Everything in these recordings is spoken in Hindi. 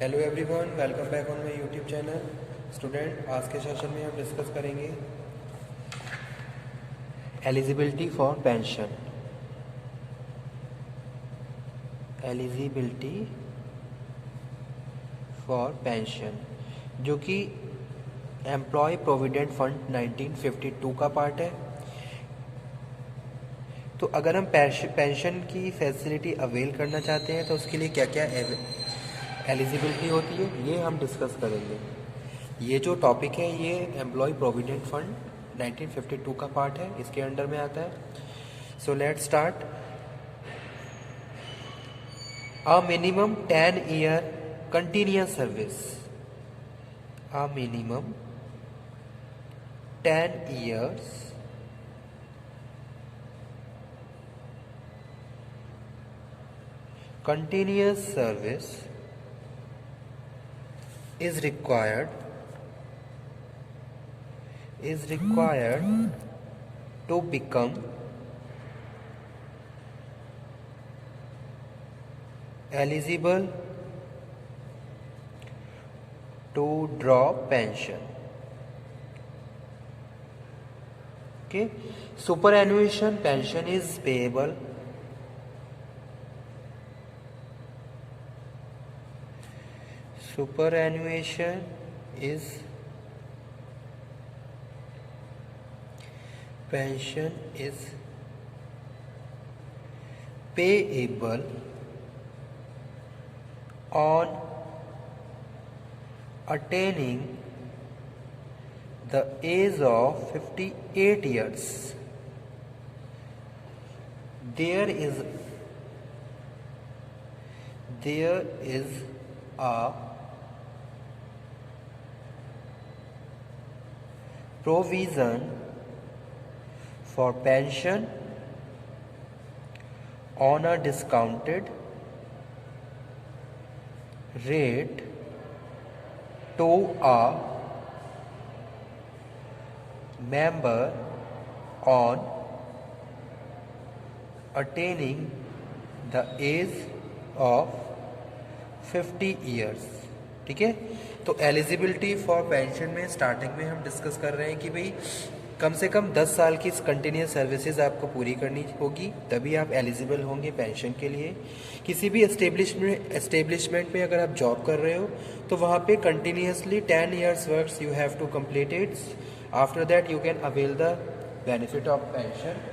Hello everyone, welcome back on my YouTube channel. Student, आज के सेशन में हम डिस्कस करेंगे eligibility for pension. Eligibility for pension जो कि एम्प्लॉय प्रोविडेंट फंड 1952 का पार्ट है। तो अगर हम पेंशन की फैसिलिटी अवेल करना चाहते हैं तो उसके लिए क्या क्या एलिजिबिलिटी होती है, ये हम डिस्कस करेंगे। ये जो टॉपिक है ये एम्प्लॉय प्रोविडेंट फंड 1952 का पार्ट है, इसके अंडर में आता है। So let's start. A minimum 10 year continuous service. A minimum 10 years continuous service is required to become eligible to draw pension. Okay, superannuation pension is payable superannuation is pension is payable on attaining the age of 58 years. There is a provision for pension on a discounted rate to a member on attaining the age of 50 years। ठीक है, तो एलिजिबिलिटी फॉर पेंशन में स्टार्टिंग में हम डिस्कस कर रहे हैं कि भाई कम से कम 10 साल की कंटिन्यूस सर्विसेज आपको पूरी करनी होगी, तभी आप एलिजिबल होंगे पेंशन के लिए। किसी भी एस्टेब्लिशमेंट में अगर आप जॉब कर रहे हो तो वहाँ पे continuously 10 years works you have to complete it. After that you can avail the benefit of pension.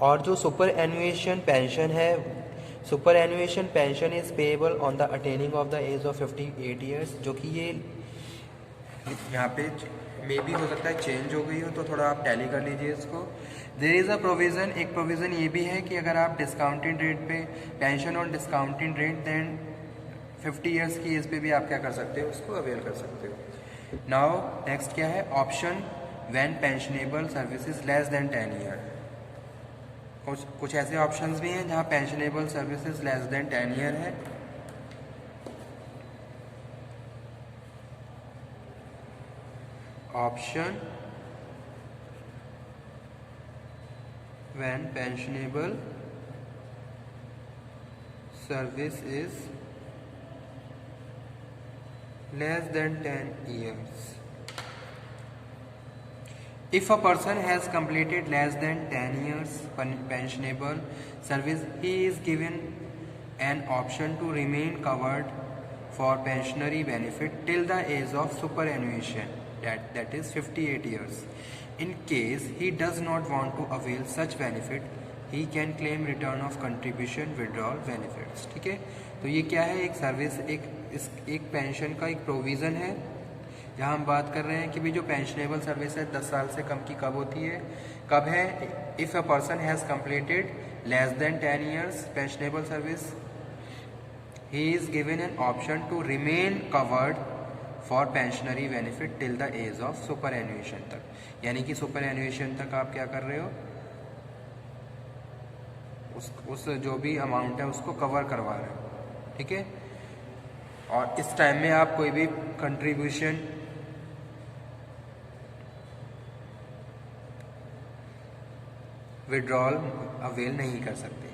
और जो सुपर एनुएशन पेंशन है, superannuation pension is payable on the attaining of the age of 58 years, जो कि ये यहाँ पे मे भी हो सकता है चेंज हो गई हो, तो थोड़ा आप टैली कर लीजिए इसको। देयर इज़ अ प्रोविज़न, एक प्रोविज़न ये भी है कि अगर आप डिस्काउंटेड रेट पे pension on discounted rate then 50 years की एज पे भी आप क्या कर सकते हो, उसको अवेल कर सकते हो। नाउ नेक्स्ट क्या है, option when pensionable services less than 10 year. कुछ ऐसे ऑप्शंस भी हैं जहां pensionable services less than 10 year है। Option when pensionable service is less than 10 years। If a person has completed less than 10 years pensionable service, he is given an option to remain covered for pensionary benefit till the age of superannuation, that is 58 years. In case he does not want to avail such benefit, he can claim return of contribution withdrawal benefits। ठीक है, तो ये क्या है, एक सर्विस, एक पेंशन का एक प्रोविज़न है जहाँ हम बात कर रहे हैं कि भी जो पेंशनेबल सर्विस है 10 साल से कम की कब होती है, कब है, if a person has completed less than 10 years pensionable service, he is given an option to remain covered for pensionary benefit till the age of superannuation तक, यानी कि सुपर एनुएशन तक आप क्या कर रहे हो, उस जो भी अमाउंट है उसको कवर करवा रहे हो। ठीक है। और इस टाइम में आप कोई भी कंट्रीब्यूशन विड्रॉल अवेल नहीं कर सकते।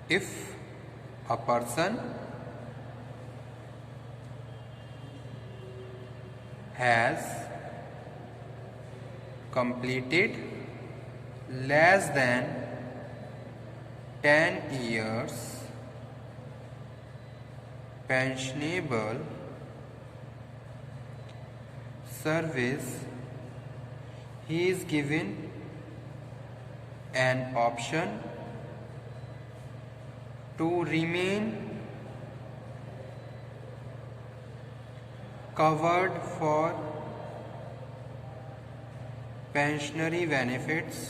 If a person has completed less than 10 years pensionable service, he is given an option to remain covered for pensionary benefits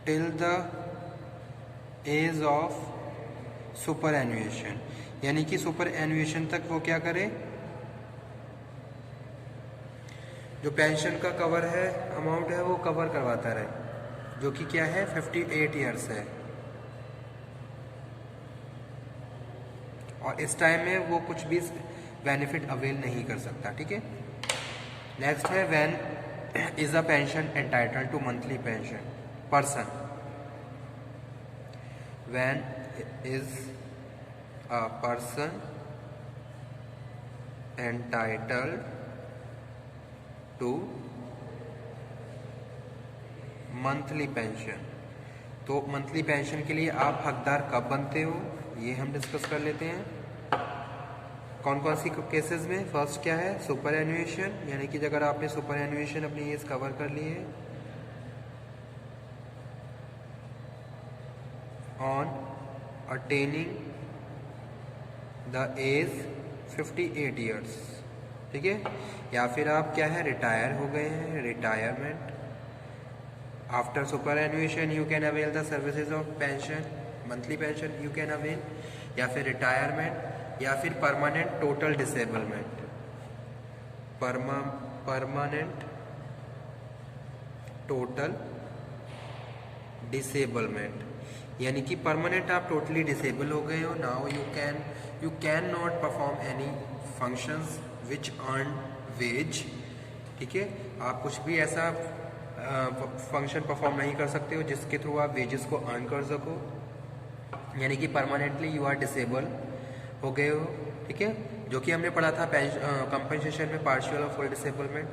till the age of superannuation, यानी कि सुपर एनुएशन तक वो क्या करे, जो पेंशन का कवर है अमाउंट है वो कवर करवाता रहे, जो कि क्या है 58 ईयर्स है। और इस टाइम में वो कुछ भी बेनिफिट अवेल नहीं कर सकता। ठीक है। नेक्स्ट है when is a pension entitled to monthly pension person, when is a person entitled to monthly pension. तो मंथली पेंशन के लिए आप हकदार कब बनते हो ये हम डिस्कस कर लेते हैं। कौन कौन सी केसेस में। फर्स्ट क्या है, सुपर एनुएशन, यानी कि अगर आपने सुपर एनुएशन अपनी एज कवर कर ली है on attaining the age 58 years. ठीक है। या फिर आप क्या है रिटायर हो गए हैं, retirement. After superannuation you can avail the services of pension, monthly pension you can avail, या फिर रिटायरमेंट, या फिर permanent total disablement. Permanent total disablement, यानी कि परमानेंट आप टोटली डिसेबल हो गए हो। Now you can not perform any functions which earn wage. ठीक है। आप कुछ भी ऐसा फंक्शन परफॉर्म नहीं कर सकते हो जिसके थ्रू आप वेजेस को अर्न कर सको, यानी कि परमानेंटली यू आर डिसेबल हो गए हो। ठीक है। जो कि हमने पढ़ा था कंपनसेशन में पार्शियल और फुल डिसेबलमेंट,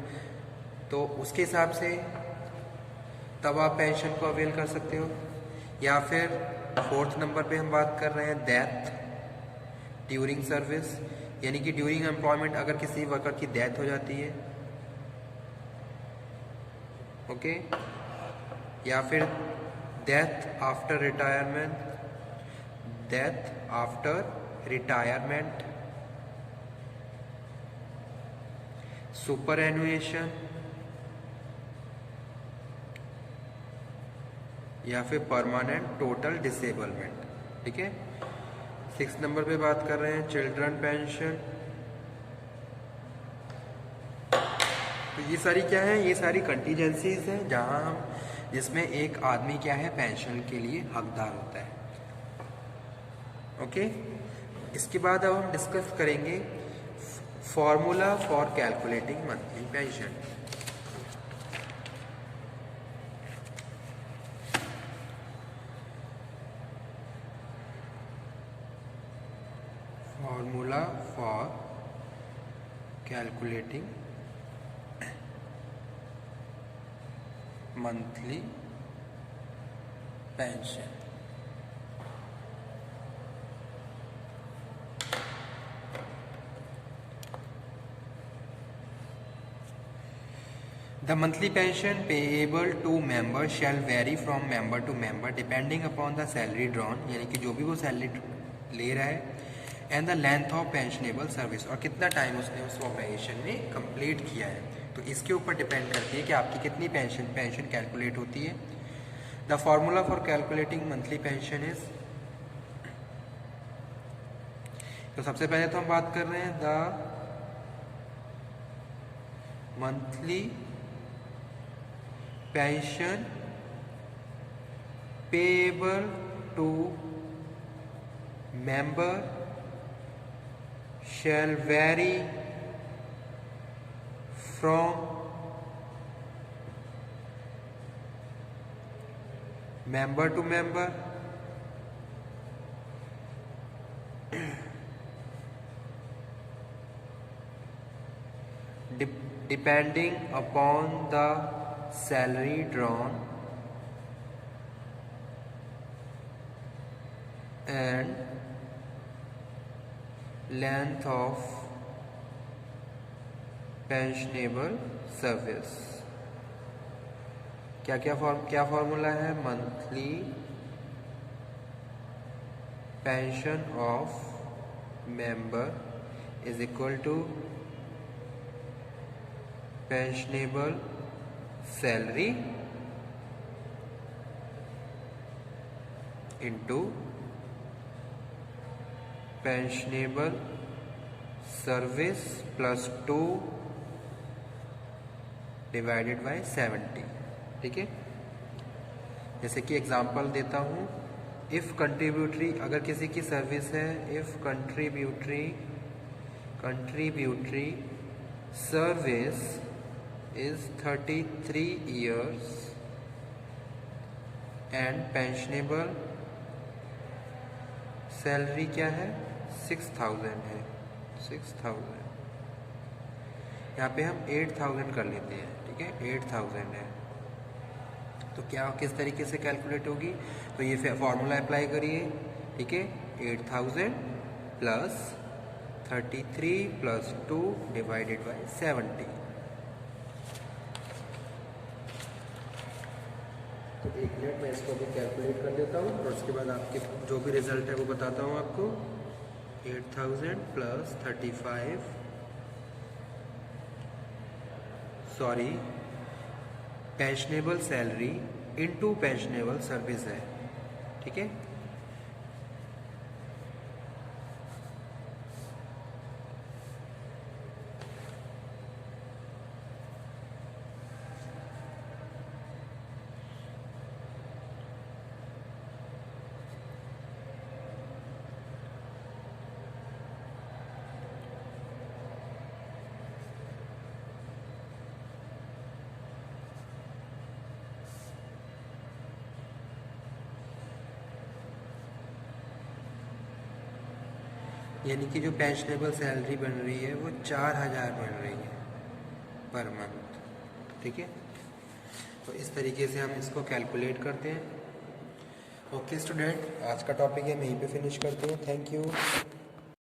तो उसके हिसाब से तब आप पेंशन को अवेल कर सकते हो। या फिर फोर्थ नंबर पे हम बात कर रहे हैं डेथ ड्यूरिंग सर्विस, यानी कि ड्यूरिंग एम्प्लॉयमेंट अगर किसी वर्कर की डेथ हो जाती है, ओके। या फिर death after retirement, death after retirement, superannuation, या फिर परमानेंट टोटल डिसेबलमेंट। ठीक है। 6 नंबर पे बात कर रहे हैं चिल्ड्रन पेंशन। तो ये सारी क्या है, ये सारी कंटीजेंसीज हैं जहां हम जिसमें एक आदमी क्या है पेंशन के लिए हकदार होता है। ओके। इसके बाद अब हम डिस्कस करेंगे formula for calculating monthly pension. Formula for calculating monthly pension. The monthly pension payable to member shall vary from member to member depending upon the salary drawn, यानी कि जो भी वो सैलरी ले रहा है, and the length of pensionable service, और कितना टाइम उसने उस ऑपरेशन में कंप्लीट किया है। तो इसके ऊपर डिपेंड करती है कि आपकी कितनी पेंशन कैलकुलेट होती है। The formula for calculating monthly pension is तो सबसे पहले तो हम बात कर रहे हैं the monthly pension payable to member shall vary from member to member depending upon the salary drawn and length of pensionable service। क्या फॉर्मूला है? Monthly pension of member is equal to pensionable salary into pensionable service plus 2 divided by 70। ठीक है, जैसे कि एग्जांपल देता हूँ, इफ कंट्रीब्यूटरी, अगर किसी की सर्विस है, if contributory service is 33 years and pensionable salary क्या है? 6000 है। 6000 यहाँ पे हम 8000 कर लेते हैं। ठीक है, 8000 है तो क्या किस तरीके से कैलकुलेट होगी? तो ये फॉर्मूला अप्लाई करिए। ठीक है, 8000 प्लस 33 प्लस 2 डिवाइडेड बाय 70। तो 1 मिनट मैं इसको भी कैलकुलेट कर लेता हूँ और उसके बाद आपके जो भी रिजल्ट है वो बताता हूँ आपको। 8000 plus 35, sorry, pensionable salary into pensionable service है। ठीक है, यानी कि जो पेंशनेबल सैलरी बन रही है वो 4000 बन रही है पर मंथ। ठीक है, तो इस तरीके से हम इसको कैलकुलेट करते हैं। ओके स्टूडेंट, आज का टॉपिक है मैं यहीं पे फिनिश करती हूँ। Thank you.